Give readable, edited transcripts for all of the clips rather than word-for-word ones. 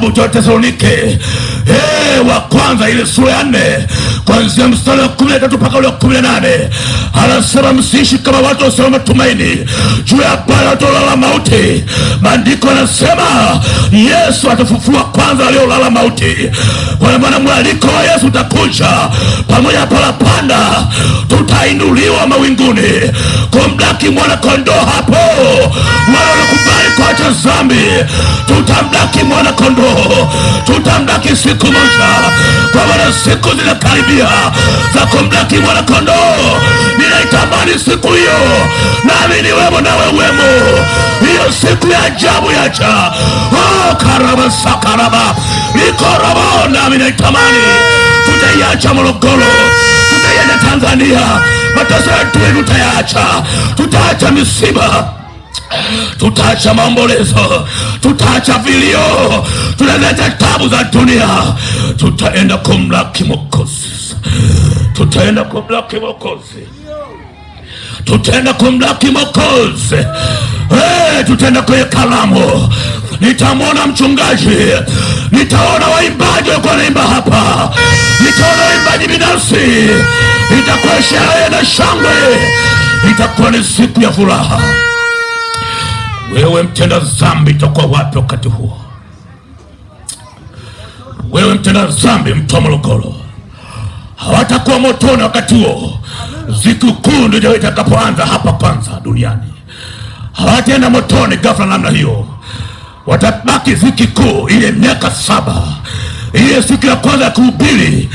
Tesalonike wa kwanza ile sura ya 4 kuanzia mstari wa 13 mpaka ule wa 18, anasema msiishi kama watu wasio matumaini juu ya bara la mauti. Maandiko yanasema Yesu atafufua kwanza waliolala mauti. Kwa maana mwaliko wa Yesu utakuja pamoja na parapanda, tutainuliwa mawinguni kumlaki mwana kondoo. Hapo wale wanakubali kuacha dhambi, tutamlaki mwana kondoo, tutamlaki siku moja, kwa maana siku zinakaribia za kumlaki mwana kondoo. Ninaitamani siku hiyo, nami niwemo nawe uwemo, hiyo siku ya ajabu yaja. Karaba sakaraba nikorabo, nami naitamani tutaiacha Morogoro, tutaiacha Tanzania, mateso yetu tutaiacha, tutaacha misiba, tutaacha maombolezo, tutaacha vilio, tutaleta tabu za dunia, tutaenda kumlaki Mwokozi, tutaenda kumlaki Mwokozi, tutaenda kumlaki Mwokozi. Tutaenda kwenye kalamu, nitamwona mchungaji, nitaona waimbaji wako naimba hapa, nitaona waimbaji binafsi, itakuwa sherehe na shangwe, itakuwa ni siku ya furaha. Wewe mtenda dhambi utakuwa wapi wakati huo? Wewe mtenda dhambi, mtu wa Morogoro, hawatakuwa motoni wakati huo. Siku kuu ndio itakapoanza hapa kwanza duniani. Hawataenda motoni ghafla namna hiyo, watabaki ziki kuu ile miaka 7. Ile siku ya kwanza ya kuhubiri,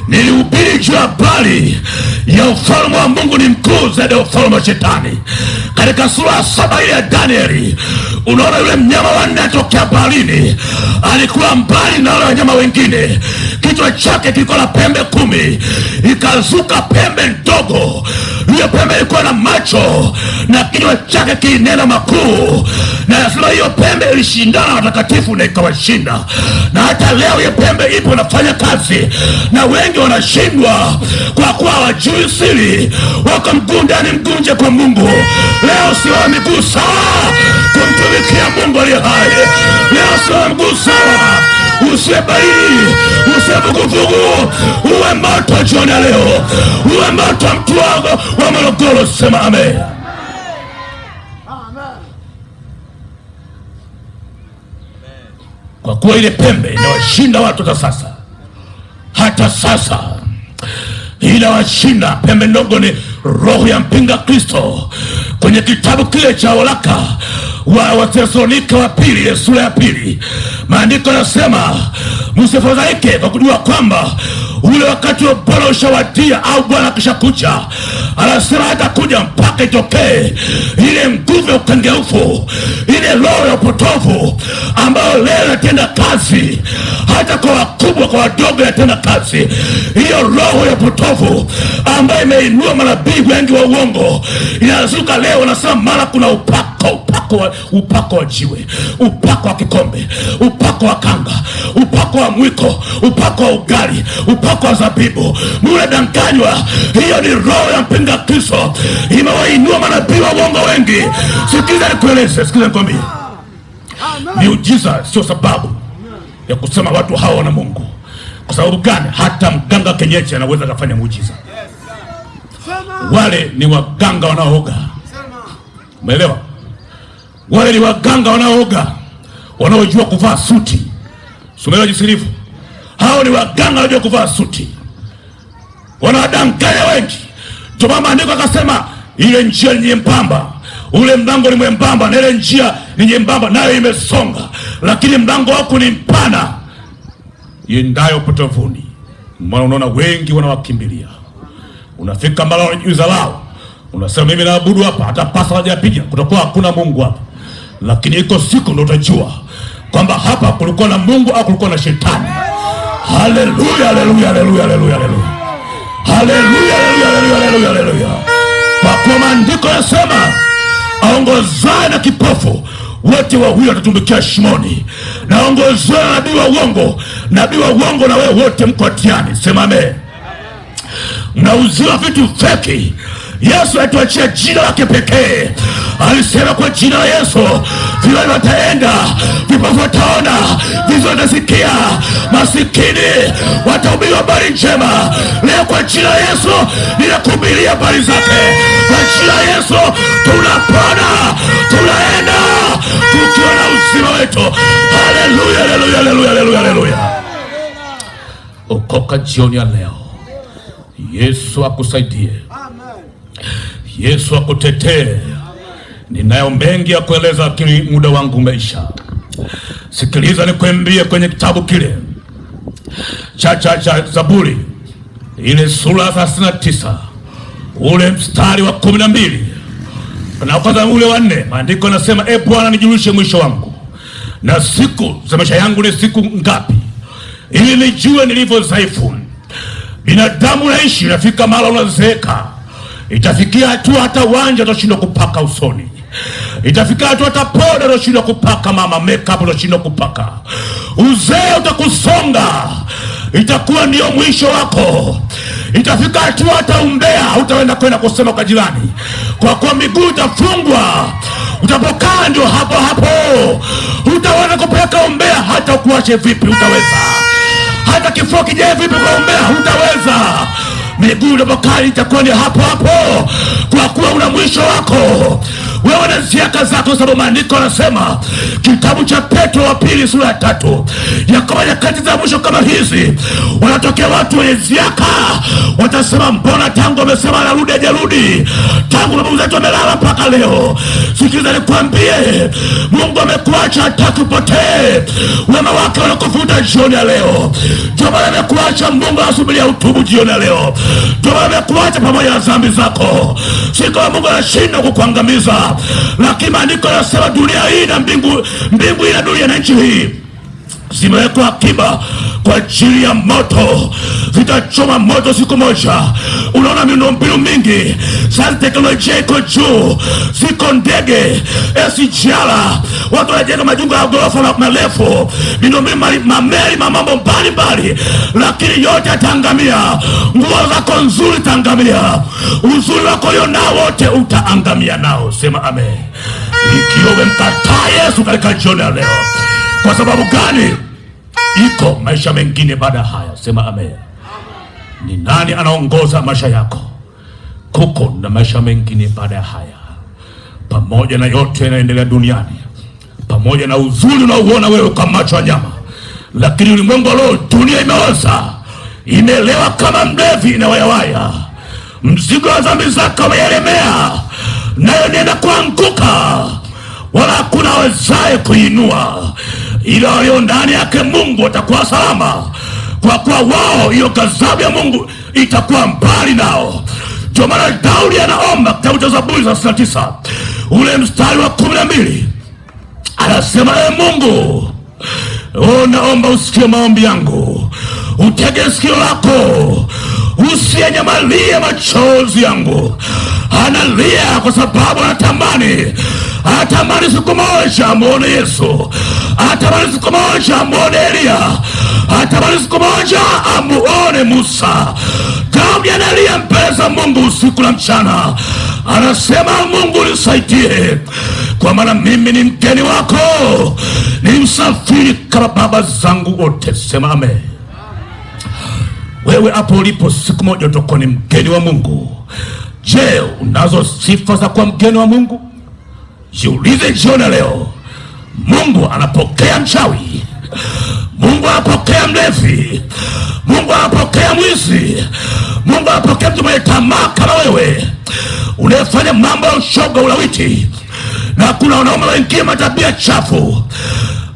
nilihubiri juu ya habari ya ufalme wa Mungu ni mkuu zaidi ya ufalme wa Shetani. Katika sura 7 ile ya Danieli, unaona yule mnyama wa 4 atokea baharini, alikuwa mbali na wale wanyama wengine. Kichwa chake kilikuwa na pembe 10, ikazuka pembe ndogo. Hiyo pembe ilikuwa na macho na kinywa chake kinena makuu, na nasema hiyo pembe ilishindana na watakatifu na ikawashinda. Na hata leo hiyo pembe ipo nafanya kazi, na wengi wanashindwa kwa kuwa hawajui siri, wako mguu ndani mguu nje kwa Mungu. Leo sio miguu sawa kumtumikia Mungu aliye hai. Leo sio miguu sawa, usiwe baridi, usiwe vuguvugu, uwe moto jioni ya leo, uwe moto mtu wangu wa Morogoro. Sema amen. Kwa kuwa ile pembe inawashinda watu hata sasa inawashinda. Pembe ndogo ni roho ya mpinga Kristo. Kwenye kitabu kile cha waraka wa Tesalonike wa pili sura ya 2, maandiko yanasema msifadhaike kwa kujua kwamba ule wakati wa Bwana ushawadia, au Bwana akishakuja, anasema hatakuja mpaka itokee ile nguvu ya ukengeufu, ile roho ya upotovu ambayo leo inatenda kazi hata kwa wakubwa, kwa wadogo inatenda kazi. Hiyo roho ya upotovu ambayo imeinua manabii wengi wa uongo inazuka leo. Anasema mara kuna upako wa jiwe, upako wa kikombe, upako wa kanga, upako wa mwiko, upako wa ugali, upako wa zabibu. Mule danganywa. Hiyo ni roho ya mpinga Kristo, imewainua manabii wa uongo wengi. Sikiza nikueleze, sikiza nikwambie, miujiza sio sababu ya kusema watu hawa wana Mungu. Kwa sababu gani? Hata mganga kienyeji anaweza kufanya muujiza. Wale ni waganga wanaooga. Umeelewa? Wale ni waganga wanaooga, wanaojua kuvaa suti. Umeelewa jisirifu? Hao ni waganga wanaojua kuvaa suti, wanawadanganya wengi. Ndio maana maandiko akasema ile njia ni nyembamba, ule mlango ni mwembamba, na ile njia ni nyembamba nayo imesonga, lakini mlango wako ni mpana iendayo potevuni. Maana unaona wengi wanawakimbilia. Unafika mbali unajiuza lao, unasema mimi naabudu hapa, hata pasa hajapiga, kutakuwa hakuna Mungu hapa. Lakini iko siku ndio utajua kwamba hapa kulikuwa na Mungu au kulikuwa na shetani. Haleluya, haleluya, haleluya, haleluya, haleluya, haleluya, haleluya, haleluya. Kwa kuwa maandiko yanasema aongozaye na kipofu wote wawili watatumbukia shimoni, na aongozaye na nabii wa uongo na wewe wote mko hatiani. Sema amen. Mnauziwa vitu feki Yesu atuachia jina lake pekee. Alisema kwa jina la Yesu viwete wataenda, vipofu wataona, viziwi watasikia, masikini watahubiri habari njema. Leo kwa jina la Yesu ninakuhubiria habari zake. Kwa jina la Yesu tunapona, tunaenda tukiwa na uzima wetu. Haleluya, haleluya, haleluya, haleluya, haleluya. Okoka jioni ya leo. Yesu akusaidie. Yesu akutetee. Ninayo mengi ya kueleza, lakini muda wangu umeisha. Sikiliza nikwambie, kwenye kitabu kile cha Zaburi ile sura 39 ule mstari wa 12 na kwanza ule wa 4, maandiko yanasema, e Bwana, nijulishe mwisho wangu, na siku za maisha yangu ni siku ngapi, ili nijue nilivyo dhaifu. Binadamu naishi, inafika mara unazeeka. Itafikia hatua hata wanja utashindwa kupaka usoni. Itafika hatua hata poda utashindwa kupaka, mama makeup utashindwa kupaka. Uzee utakusonga, itakuwa ndio mwisho wako. Itafika hatua hata umbea utaenda kusema kwa jirani, kwa kuwa miguu itafungwa. Utapokaa ndio hapo hapo, utaweza kupeleka umbea. Hata kuache vipi utaweza, hata kifua kijae vipi kwa umbea utaweza. Miguu utapokaa itakuwa ni hapo hapo, kwa kuwa una mwisho wako. Wewe na ziaka zako, sababu maandiko yanasema, kitabu cha Petro wa pili sura ya 3, ya kwamba nyakati za mwisho kama hizi wanatokea watu wenye ziaka. Watasema, mbona tangu amesema anarudi hajarudi? Tangu babu zetu wamelala mpaka leo. Sikiliza nikwambie, Mungu amekuacha hataki upotee. Wema wake unakufuta jioni ya leo. Ndio maana amekuacha. Mungu anasubiria utubu jioni ya leo. Ndio maana amekuacha pamoja na dhambi zako. Si kama Mungu anashindwa kukuangamiza, lakini maandiko yanasema dunia hii na mbingu hii na dunia na nchi hii zimewekwa akiba kwa ajili ya moto. Zitachoma moto siku moja. Unaona miundombinu mingi sasa, teknolojia iko juu, ziko ndege SGR, watu wanajenga majumba ya ghorofa marefu, miundombinu, mameli, mambo mbalimbali, lakini yote yataangamia. Nguo zako nzuri taangamia, uzuri wako ulionao wote utaangamia nao. Sema amen. Ikiwa umemkataa Yesu katika jioni ya leo, kwa sababu gani? Iko maisha mengine baada haya. Sema amen. Ni nani anaongoza maisha yako? Kuko na maisha mengine baada haya. Pamoja na yote yanaendelea duniani, pamoja na uzuri unaouona wewe kwa macho ya nyama, lakini ulimwengu leo, dunia imeoza, imelewa kama mlevi na wayawaya. Mzigo wa dhambi zako umeelemea, nayo nenda kuanguka, wala hakuna awezaye kuinua. Ila walio ndani yake Mungu watakuwa salama, kwa kuwa wao hiyo ghadhabu ya Mungu itakuwa mbali nao. Ndio maana Daudi anaomba kitabu cha Zaburi 39 ule mstari wa 12, anasema, e Mungu, naomba usikie maombi yangu, utege sikio lako, usiyenyamalie machozi yangu. Analia kwa sababu anatamani siku moja amuone Yesu, atamani siku moja amuone Elia, atamani siku moja amuone Musa. Daudi analia mbele za Mungu usiku na mchana, anasema, Mungu nisaidie, kwa maana mimi ni mgeni wako, ni msafiri kama baba zangu wote. Sema amen. Wewe hapo ulipo, siku moja utakuwa ni mgeni wa Mungu. Je, unazo sifa za kuwa mgeni wa Mungu? Jiulize jioni leo. Mungu anapokea mchawi, Mungu anapokea mlevi, Mungu anapokea mwizi, Mungu anapokea mtu mwenye tamaa kama wewe, unayefanya mambo ya ushoga, ulawiti, na kuna wanaume wengine matabia chafu,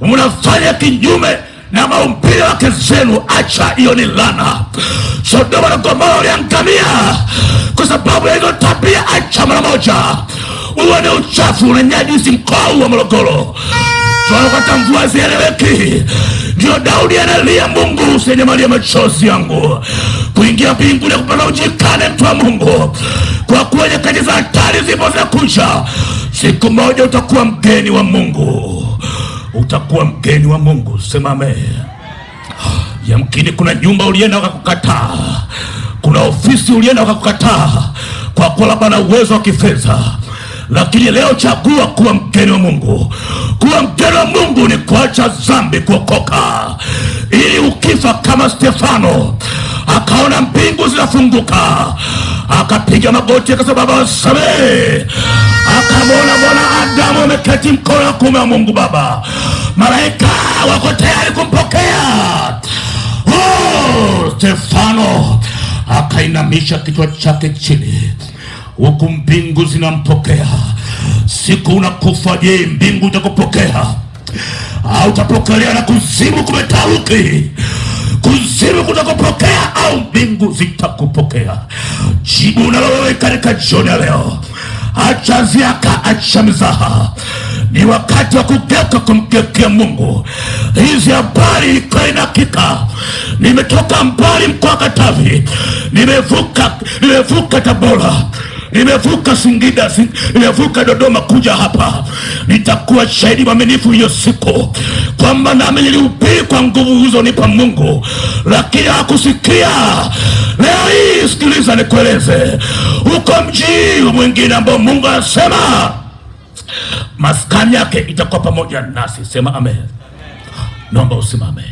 unafanya kinyume na maumbile wake zenu. Acha, hiyo ni laana. Sodoma na Gomora waliangamia kwa sababu ya hizo tabia. Acha mara moja. Uwe ni uchafu, unanyajisi mkoa wa Morogoro, tunapata mvua zieleweki. Ndio Daudi analia, Mungu usinyamalie machozi yangu. Kuingia mbinguni kupata ujikane, mtu wa Mungu, kwa kuwa nyakati za hatari zipo zinakuja. Siku moja utakuwa mgeni wa Mungu, utakuwa mgeni wa Mungu. Sema amen. Yamkini kuna nyumba ulienda wakakukataa, kuna ofisi ulienda wakakukataa, kwa kuwa labda na uwezo wa kifedha, lakini leo chagua kuwa mgeni wa Mungu. Kuwa mgeni wa Mungu ni kuacha dhambi, kuokoka, ili ukifa kama Stefano akaona mbingu zinafunguka, akapiga magoti akasema, Baba wasamehe. Akamwona Bwana Adamu ameketi mkono wa kuume wa Mungu Baba, malaika wako tayari kumpokea. Stefano akainamisha kichwa chake chini, huku mbingu zinampokea. Siku unakufa, je, mbingu itakupokea au utapokelewa na kuzimu? Kumetaruki, kuzimu kutakupokea au mbingu zitakupokea? Jibu unalo wewe katika jioni ya leo. Acha ziaka, acha mizaha. Ni wakati wa kugeuka, kumgeukia Mungu. Hizi habari ni kweli na hakika. Nimetoka mbali, mkoa Katavi, nimevuka Tabora, nimevuka Singida, nimevuka Dodoma kuja hapa. Nitakuwa shahidi mwaminifu hiyo siku kwamba nami nilihubiri kwa nguvu ulizonipa Mungu, lakini hakusikia. Leo hii sikiliza, nikueleze, uko mji mwingine ambao Mungu anasema maskani yake itakuwa pamoja nasi. Sema amen. Naomba usimame.